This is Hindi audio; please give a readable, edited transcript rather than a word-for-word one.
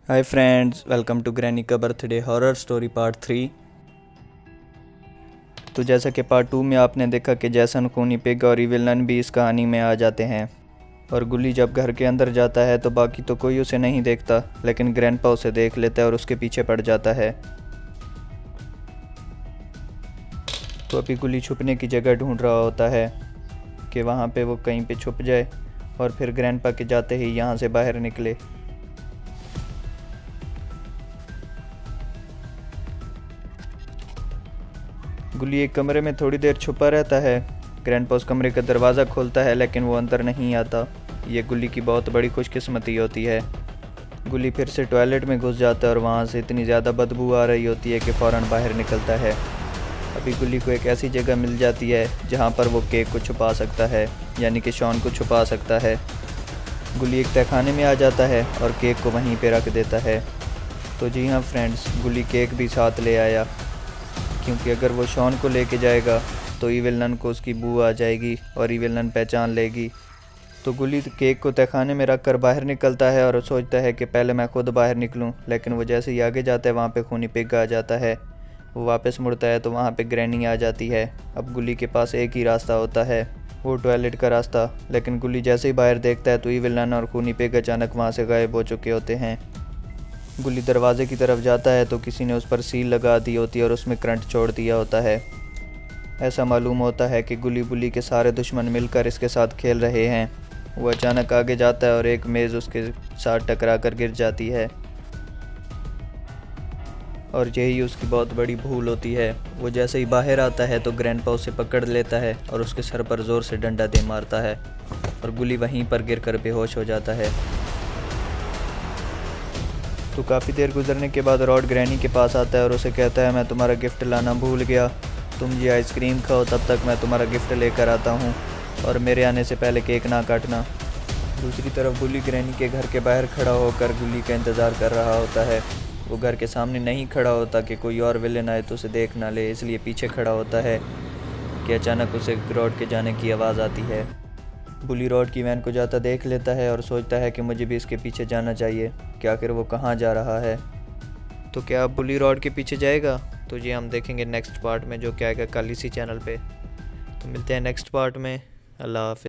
Hi friends, welcome to granny का बर्थडे हॉरर स्टोरी पार्ट 3। तो जैसा कि पार्ट 2 में आपने देखा कि जैसन, खूनी पिग और इविल नन भी इस कहानी में आ जाते हैं। और गुली जब घर के अंदर जाता है तो बाकी तो कोई उसे नहीं देखता, लेकिन ग्रैंडपा उसे देख लेता है और उसके पीछे पड़ जाता है। तो अभी गुली छुपने की जगह ढूंढ रहा होता है कि वहाँ पे वो कहीं पे छुप जाए और फिर ग्रैंडपा के जाते ही यहाँ से बाहर निकले। गुली एक कमरे में थोड़ी देर छुपा रहता है। ग्रैंडपा उस कमरे का दरवाज़ा खोलता है लेकिन वो अंदर नहीं आता। ये गुली की बहुत बड़ी खुशकिस्मती होती है। गुली फिर से टॉयलेट में घुस जाता है और वहाँ से इतनी ज़्यादा बदबू आ रही होती है कि फ़ौरन बाहर निकलता है। अभी गुली को एक ऐसी जगह मिल जाती है जहाँ पर वो केक को छुपा सकता है, यानी कि शॉन को छुपा सकता है। गुली एक तहखाने में आ जाता है और केक को वहीं पे रख देता है। तो जी हाँ फ्रेंड्स, गुली केक भी साथ ले आया, क्योंकि अगर वो शॉन को लेके जाएगा तो इविल नन को उसकी बू आ जाएगी और इविल नन पहचान लेगी। तो गुली केक को तहखाने में रख कर बाहर निकलता है और सोचता है कि पहले मैं खुद बाहर निकलूं, लेकिन वो जैसे ही आगे जाता है वहाँ पे खूनी पिग आ जाता है। वो वापस मुड़ता है तो वहाँ पे ग्रैनी आ जाती है। अब गुली के पास एक ही रास्ता होता है, वो टॉयलेट का रास्ता। लेकिन गुली जैसे ही बाहर देखता है तो इविल नन और खूनी पिग अचानक वहाँ से गायब हो चुके होते हैं। गुली दरवाजे की तरफ जाता है तो किसी ने उस पर सील लगा दी होती है और उसमें करंट छोड़ दिया होता है। ऐसा मालूम होता है कि गुली बुली के सारे दुश्मन मिलकर इसके साथ खेल रहे हैं। वो अचानक आगे जाता है और एक मेज़ उसके साथ टकरा कर गिर जाती है और यही उसकी बहुत बड़ी भूल होती है। वो जैसे ही बाहर आता है तो ग्रैंडपा उसे पकड़ लेता है और उसके सर पर ज़ोर से डंडा दे मारता है और गुली वहीं पर गिर कर बेहोश हो जाता है। तो काफ़ी देर गुजरने के बाद रॉड ग्रैनी के पास आता है और उसे कहता है, मैं तुम्हारा गिफ्ट लाना भूल गया, तुम ये आइसक्रीम खाओ, तब तक मैं तुम्हारा गिफ्ट लेकर आता हूँ और मेरे आने से पहले केक ना काटना। दूसरी तरफ गुली ग्रैनी के घर के बाहर खड़ा होकर गुली का इंतज़ार कर रहा होता है। वो घर के सामने नहीं खड़ा होता कि कोई और विलेन आए तो उसे देख ना ले, इसलिए पीछे खड़ा होता है कि अचानक उसे रॉड के जाने की आवाज़ आती है। बुली रॉड की वैन को जाता देख लेता है और सोचता है कि मुझे भी इसके पीछे जाना चाहिए कि आखिर वो कहाँ जा रहा है। तो क्या अब बुली रॉड के पीछे जाएगा? तो ये हम देखेंगे नेक्स्ट पार्ट में, जो क्या आएगा कल इसी चैनल पे। तो मिलते हैं नेक्स्ट पार्ट में। अल्लाह हाफ़िज़।